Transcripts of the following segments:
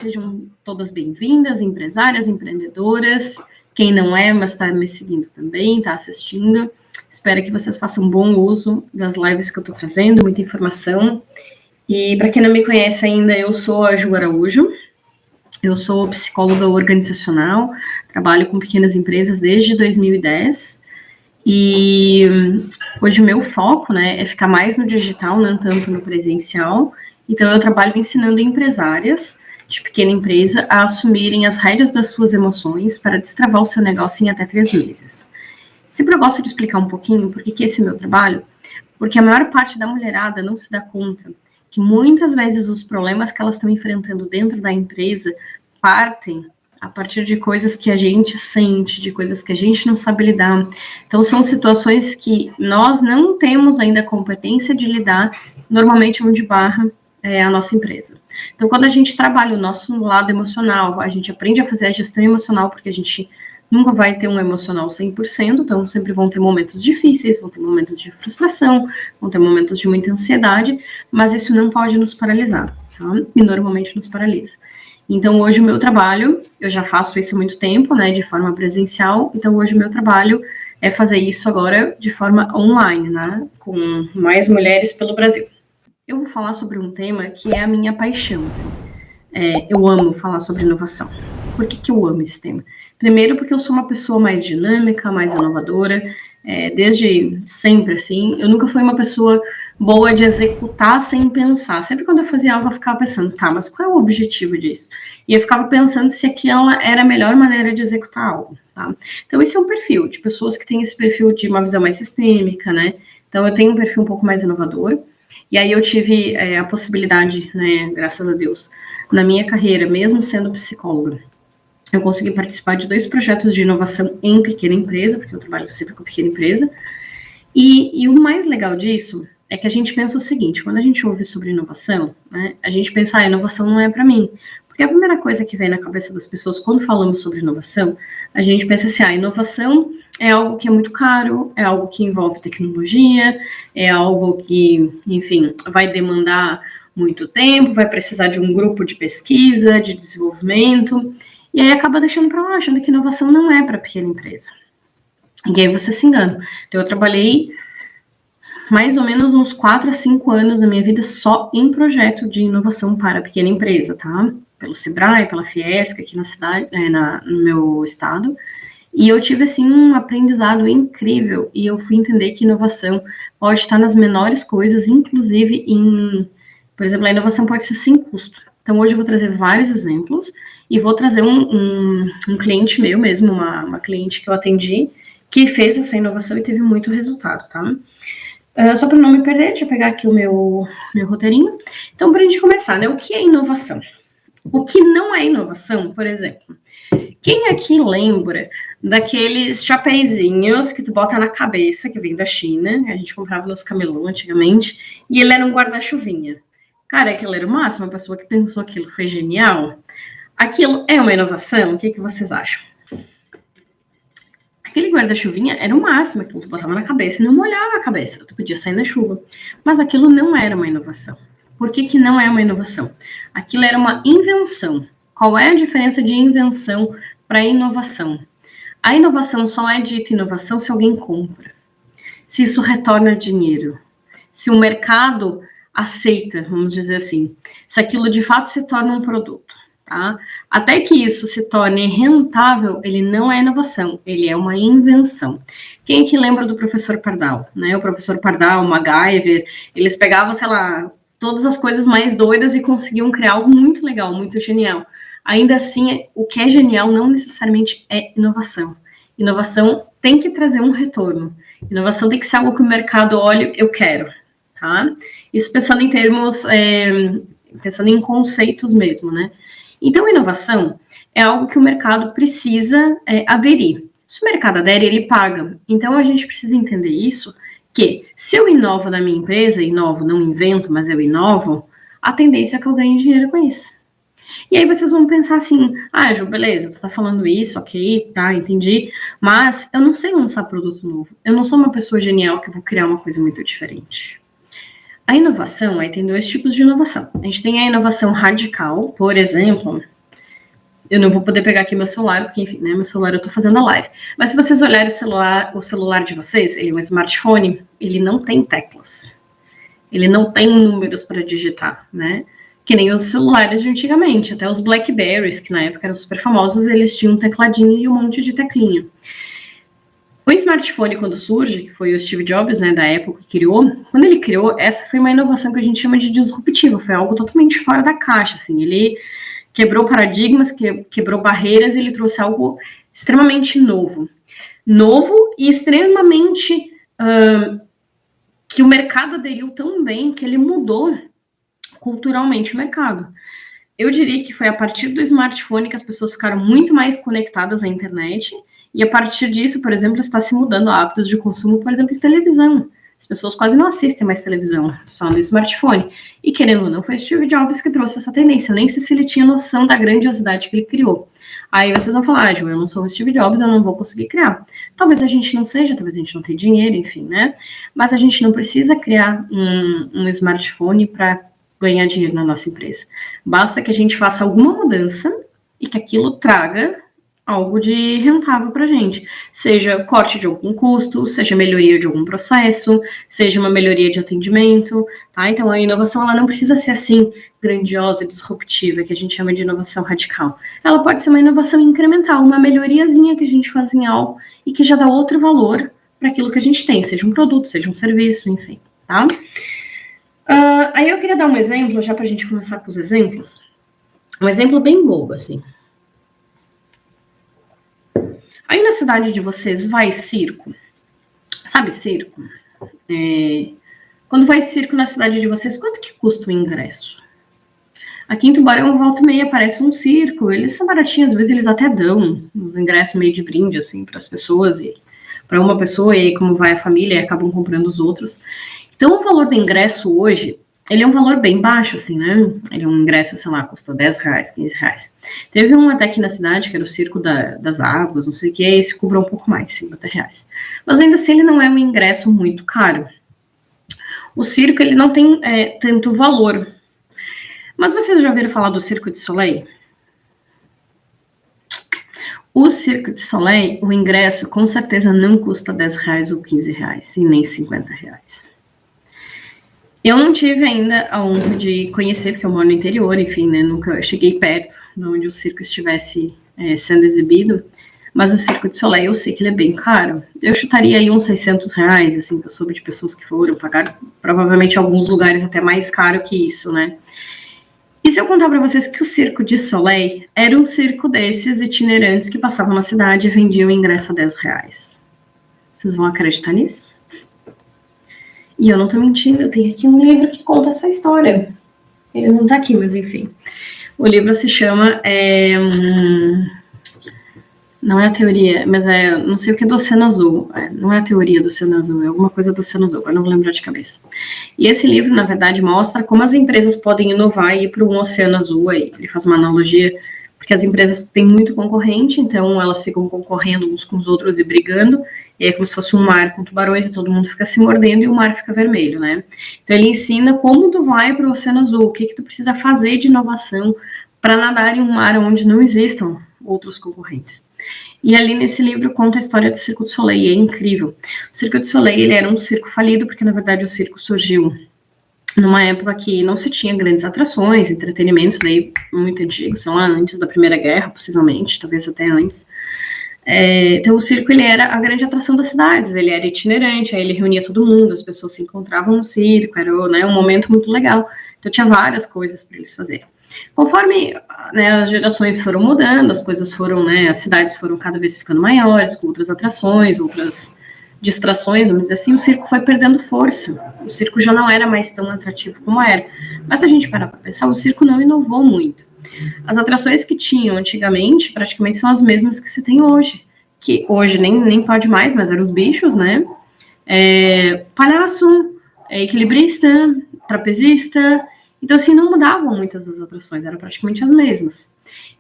Sejam todas bem-vindas, empresárias, empreendedoras, quem não é, mas está me seguindo também, está assistindo. Espero que vocês façam bom uso das lives que eu estou trazendo, muita informação. E para quem não me conhece ainda, eu sou a Ju Araújo, eu sou psicóloga organizacional, trabalho com pequenas empresas desde 2010. E hoje o meu foco, é ficar mais no digital, não tanto no presencial. Então eu trabalho ensinando empresárias de pequena empresa a assumirem as rédeas das suas emoções para destravar o seu negócio em até 3 meses. Sempre eu gosto de explicar um pouquinho por que esse é meu trabalho, porque a maior parte da mulherada não se dá conta que muitas vezes os problemas que elas estão enfrentando dentro da empresa partem a partir de coisas que a gente sente, de coisas que a gente não sabe lidar. Então, são situações que nós não temos ainda competência de lidar, normalmente onde barra a nossa empresa. Então, quando a gente trabalha o nosso lado emocional, a gente aprende a fazer a gestão emocional, porque a gente nunca vai ter um emocional 100%, então sempre vão ter momentos difíceis, vão ter momentos de frustração, vão ter momentos de muita ansiedade, mas isso não pode nos paralisar, tá? E normalmente nos paralisa. Então, hoje o meu trabalho, eu já faço isso há muito tempo, de forma presencial, então hoje o meu trabalho é fazer isso agora de forma online, com mais mulheres pelo Brasil. Eu vou falar sobre um tema que é a minha paixão, assim. Eu amo falar sobre inovação. Por que eu amo esse tema? Primeiro, porque eu sou uma pessoa mais dinâmica, mais inovadora, desde sempre, assim. Eu nunca fui uma pessoa boa de executar sem pensar. Sempre quando eu fazia algo, eu ficava pensando, tá, mas qual é o objetivo disso? E eu ficava pensando se aquela era a melhor maneira de executar algo, tá? Então, esse é um perfil de pessoas que têm esse perfil de uma visão mais sistêmica, Então, eu tenho um perfil um pouco mais inovador. E aí eu tive a possibilidade, graças a Deus, na minha carreira, mesmo sendo psicóloga, eu consegui participar de 2 projetos de inovação em pequena empresa, porque eu trabalho sempre com pequena empresa. E o mais legal disso é que a gente pensa o seguinte, quando a gente ouve sobre inovação, a gente pensa, a inovação não é para mim. Porque a primeira coisa que vem na cabeça das pessoas quando falamos sobre inovação, a gente pensa assim, inovação é algo que é muito caro, é algo que envolve tecnologia, é algo que, enfim, vai demandar muito tempo, vai precisar de um grupo de pesquisa, de desenvolvimento, e aí acaba deixando para lá, achando que inovação não é para pequena empresa. E aí você se engana. Então eu trabalhei mais ou menos uns 4 a 5 anos da minha vida só em projeto de inovação para pequena empresa, tá? Pelo Sebrae, pela Fiesc, aqui na cidade, no meu estado. E eu tive, assim, um aprendizado incrível. E eu fui entender que inovação pode estar nas menores coisas, inclusive por exemplo, a inovação pode ser sem custo. Então, hoje eu vou trazer vários exemplos e vou trazer um cliente meu mesmo, uma cliente que eu atendi, que fez essa inovação e teve muito resultado, tá? Só para não me perder, deixa eu pegar aqui o meu roteirinho. Então, para a gente começar, o que é inovação? O que não é inovação, por exemplo, quem aqui lembra daqueles chapeizinhos que tu bota na cabeça, que vem da China, a gente comprava nos camelô antigamente, e ele era um guarda-chuvinha. Cara, aquilo era o máximo, a pessoa que pensou aquilo foi genial. Aquilo é uma inovação? O que vocês acham? Aquele guarda-chuvinha era o máximo, aquilo tu botava na cabeça e não molhava a cabeça, tu podia sair na chuva. Mas aquilo não era uma inovação. Por que não é uma inovação? Aquilo era uma invenção. Qual é a diferença de invenção para inovação? A inovação só é dita inovação se alguém compra, se isso retorna dinheiro, se o mercado aceita, vamos dizer assim, se aquilo de fato se torna um produto. Tá? Até que isso se torne rentável, ele não é inovação, ele é uma invenção. Quem que lembra do professor Pardal? O professor Pardal, o MacGyver, eles pegavam, sei lá, todas as coisas mais doidas e conseguiam criar algo muito legal, muito genial. Ainda assim, o que é genial não necessariamente é inovação. Inovação tem que trazer um retorno. Inovação tem que ser algo que o mercado olhe, eu quero. Tá? Isso pensando em termos, pensando em conceitos mesmo, Então, inovação é algo que o mercado precisa aderir. Se o mercado adere, ele paga. Então, a gente precisa entender isso, que se eu inovo na minha empresa, inovo, não invento, mas eu inovo, a tendência é que eu ganhe dinheiro com isso. E aí vocês vão pensar assim, Ju, beleza, tu tá falando isso, ok, tá, entendi, mas eu não sei lançar produto novo. Eu não sou uma pessoa genial que vou criar uma coisa muito diferente. A inovação, aí tem dois tipos de inovação. A gente tem a inovação radical, por exemplo, eu não vou poder pegar aqui meu celular, porque, enfim, né, meu celular eu tô fazendo a live. Mas se vocês olharem o celular de vocês, ele é um smartphone, ele não tem teclas. Ele não tem números para digitar, né? Que nem os celulares de antigamente, até os Blackberries, que na época eram super famosos, eles tinham um tecladinho e um monte de teclinha. O smartphone, quando surge, que foi o Steve Jobs, né, da Apple, que criou, quando ele criou, essa foi uma inovação que a gente chama de disruptiva, foi algo totalmente fora da caixa, assim, ele quebrou paradigmas, quebrou barreiras, ele trouxe algo extremamente novo. Novo e extremamente... que o mercado aderiu tão bem que ele mudou culturalmente o mercado. Eu diria que foi a partir do smartphone que as pessoas ficaram muito mais conectadas à internet, e a partir disso, por exemplo, está se mudando hábitos de consumo, por exemplo, de televisão. As pessoas quase não assistem mais televisão, só no smartphone. E querendo ou não, foi Steve Jobs que trouxe essa tendência. Eu nem sei se ele tinha noção da grandiosidade que ele criou. Aí vocês vão falar, Ju, eu não sou o Steve Jobs, eu não vou conseguir criar. Talvez a gente não seja, talvez a gente não tenha dinheiro, enfim, né? Mas a gente não precisa criar um smartphone para ganhar dinheiro na nossa empresa. Basta que a gente faça alguma mudança e que aquilo traga algo de rentável para a gente. Seja corte de algum custo, seja melhoria de algum processo, seja uma melhoria de atendimento, tá? Então, a inovação, ela não precisa ser assim, grandiosa, disruptiva, que a gente chama de inovação radical. Ela pode ser uma inovação incremental, uma melhoriazinha que a gente faz em algo e que já dá outro valor para aquilo que a gente tem, seja um produto, seja um serviço, enfim, tá? Aí eu queria dar um exemplo, já para a gente começar com os exemplos. Um exemplo bem bobo, assim. Aí na cidade de vocês vai circo? Sabe circo? Quando vai circo na cidade de vocês, quanto que custa o ingresso? Aqui em Tubarão, volta e meia, aparece um circo. Eles são baratinhos, às vezes eles até dão uns ingressos meio de brinde, assim, para as pessoas. E para uma pessoa, e aí como vai a família, e acabam comprando os outros. Então, o valor do ingresso hoje, ele é um valor bem baixo, assim, né? Ele é um ingresso, sei lá, custa R$10, R$15. Teve um até aqui na cidade, que era o Circo das Águas, não sei o que, esse cobrou um pouco mais, R$50. Mas ainda assim, ele não é um ingresso muito caro. O circo, ele não tem tanto valor. Mas vocês já ouviram falar do Circo de Soleil? O Circo de Soleil, o ingresso, com certeza não custa R$10 ou R$15, e nem R$50. Eu não tive ainda a honra de conhecer, porque eu moro no interior, enfim, né, nunca cheguei perto de onde o circo estivesse sendo exibido, mas o Circo de Soleil eu sei que ele é bem caro. Eu chutaria aí uns R$600, assim, que eu soube de pessoas que foram pagar, provavelmente em alguns lugares até mais caro que isso, né. E se eu contar para vocês que o Circo de Soleil era um circo desses itinerantes que passavam na cidade e vendiam o ingresso a R$10? Vocês vão acreditar nisso? E eu não tô mentindo, eu tenho aqui um livro que conta essa história. Ele não tá aqui, mas enfim. O livro se chama... não é a teoria, mas não sei o que é do Oceano Azul. Não é a teoria do Oceano Azul, é alguma coisa do Oceano Azul, eu não vou lembrar de cabeça. E esse livro, na verdade, mostra como as empresas podem inovar e ir para um Oceano Azul. Aí ele faz uma analogia, porque as empresas têm muito concorrente, então elas ficam concorrendo uns com os outros e brigando, e é como se fosse um mar com tubarões e todo mundo fica se mordendo e o mar fica vermelho, né? Então ele ensina como tu vai para o Oceano Azul, o que tu precisa fazer de inovação para nadar em um mar onde não existam outros concorrentes. E ali nesse livro conta a história do Circo de Soleil, e é incrível. O Circo de Soleil, ele era um circo falido, porque na verdade o circo surgiu numa época que não se tinha grandes atrações, entretenimentos, daí muito antigos, sei lá, antes da Primeira Guerra, possivelmente, talvez até antes. Então o circo, ele era a grande atração das cidades, ele era itinerante, aí ele reunia todo mundo, as pessoas se encontravam no circo, era, né, um momento muito legal, então tinha várias coisas para eles fazerem. Conforme, né, as gerações foram mudando, as coisas foram, né, as cidades foram cada vez ficando maiores, com outras atrações, outras distrações, vamos dizer assim, o circo foi perdendo força, o circo já não era mais tão atrativo como era, mas se a gente parar para pensar, o circo não inovou muito. As atrações que tinham antigamente, praticamente são as mesmas que se tem hoje, que hoje nem pode mais, mas eram os bichos, né, palhaço, equilibrista, trapezista, então assim, não mudavam muitas das atrações, eram praticamente as mesmas.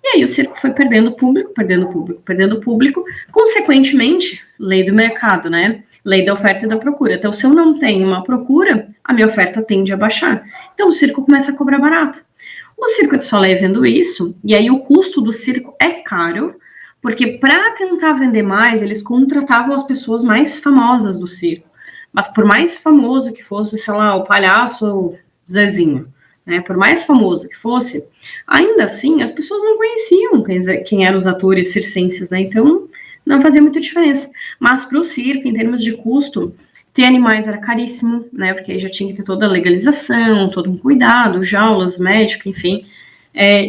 E aí o circo foi perdendo público, consequentemente, lei do mercado, né? Lei da oferta e da procura. Então, se eu não tenho uma procura, a minha oferta tende a baixar. Então, o circo começa a cobrar barato. O Circo du Soleil vendo isso, e aí o custo do circo é caro, porque para tentar vender mais, eles contratavam as pessoas mais famosas do circo. Mas por mais famoso que fosse, sei lá, o palhaço Zezinho, né, por mais famoso que fosse, ainda assim as pessoas não conheciam quem eram os atores circenses, né? Então não fazia muita diferença. Mas para o circo, em termos de custo, ter animais era caríssimo, né? Porque aí já tinha que ter toda a legalização, todo um cuidado, jaulas, médico, enfim.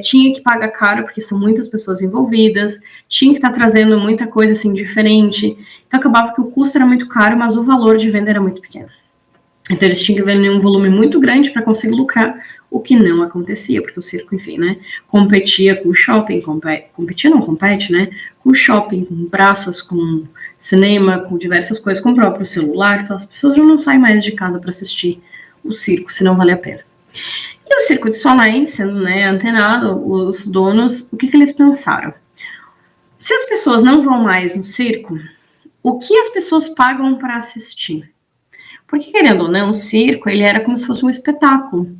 Tinha que pagar caro, porque são muitas pessoas envolvidas, tinha que estar trazendo muita coisa assim diferente. Então acabava que o custo era muito caro, mas o valor de venda era muito pequeno. Então eles tinham que vender um volume muito grande para conseguir lucrar, o que não acontecia, porque o circo, enfim, né, competia com o shopping, compete, né, com o shopping, com praças, com cinema, com diversas coisas, com o próprio celular. Então as pessoas já não saem mais de casa para assistir o circo, se não vale a pena. E o Circo du Soleil, sendo, né, antenado, os donos, o que eles pensaram? Se as pessoas não vão mais no circo, o que as pessoas pagam para assistir? Porque, querendo ou não, o circo, ele era como se fosse um espetáculo.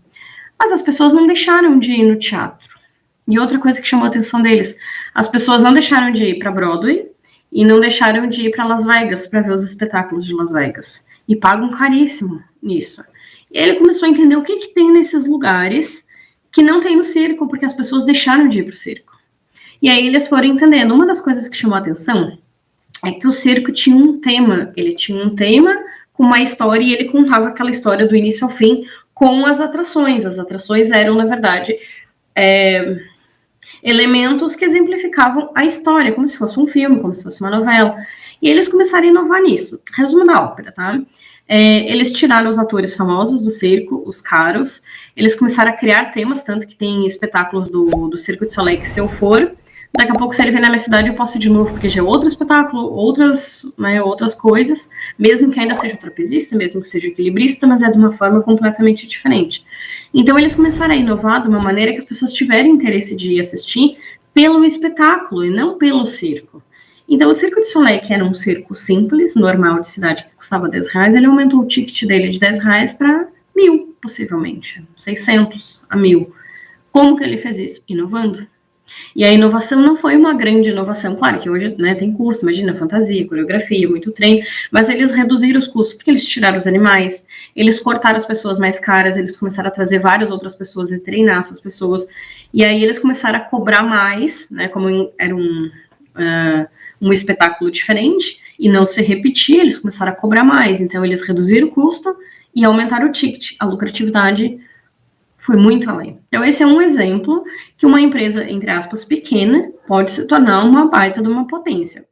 Mas as pessoas não deixaram de ir no teatro. E outra coisa que chamou a atenção deles, as pessoas não deixaram de ir para Broadway e não deixaram de ir para Las Vegas para ver os espetáculos de Las Vegas. E pagam caríssimo nisso. E ele começou a entender o que tem nesses lugares que não tem no circo, porque as pessoas deixaram de ir para o circo. E aí eles foram entendendo. Uma das coisas que chamou a atenção é que o circo tinha um tema. Ele tinha um tema com uma história e ele contava aquela história do início ao fim com as atrações. As atrações eram, na verdade, elementos que exemplificavam a história, como se fosse um filme, como se fosse uma novela. E eles começaram a inovar nisso. Resumo da ópera, tá? Eles tiraram os atores famosos do circo, os caros, eles começaram a criar temas, tanto que tem espetáculos do Circo du Soleil que, se eu for, daqui a pouco, se ele vier na minha cidade, eu posso ir de novo, porque já é outro espetáculo, outras coisas, mesmo que ainda seja trapezista, mesmo que seja equilibrista, mas é de uma forma completamente diferente. Então, eles começaram a inovar de uma maneira que as pessoas tiverem interesse de ir assistir pelo espetáculo e não pelo circo. Então, o Circo du Soleil, que era um circo simples, normal, de cidade, que custava R$10, ele aumentou o ticket dele de R$10 para 1.000, possivelmente, 600 a 1.000. Como que ele fez isso? Inovando. E a inovação não foi uma grande inovação. Claro que hoje, né, tem custo, imagina, fantasia, coreografia, muito treino, mas eles reduziram os custos, porque eles tiraram os animais, eles cortaram as pessoas mais caras, eles começaram a trazer várias outras pessoas e treinar essas pessoas, e aí eles começaram a cobrar mais, né, como era um espetáculo diferente, e não se repetir, eles começaram a cobrar mais. Então, eles reduziram o custo e aumentaram o ticket. A lucratividade foi muito além. Então, esse é um exemplo que uma empresa, entre aspas, pequena, pode se tornar uma baita de uma potência.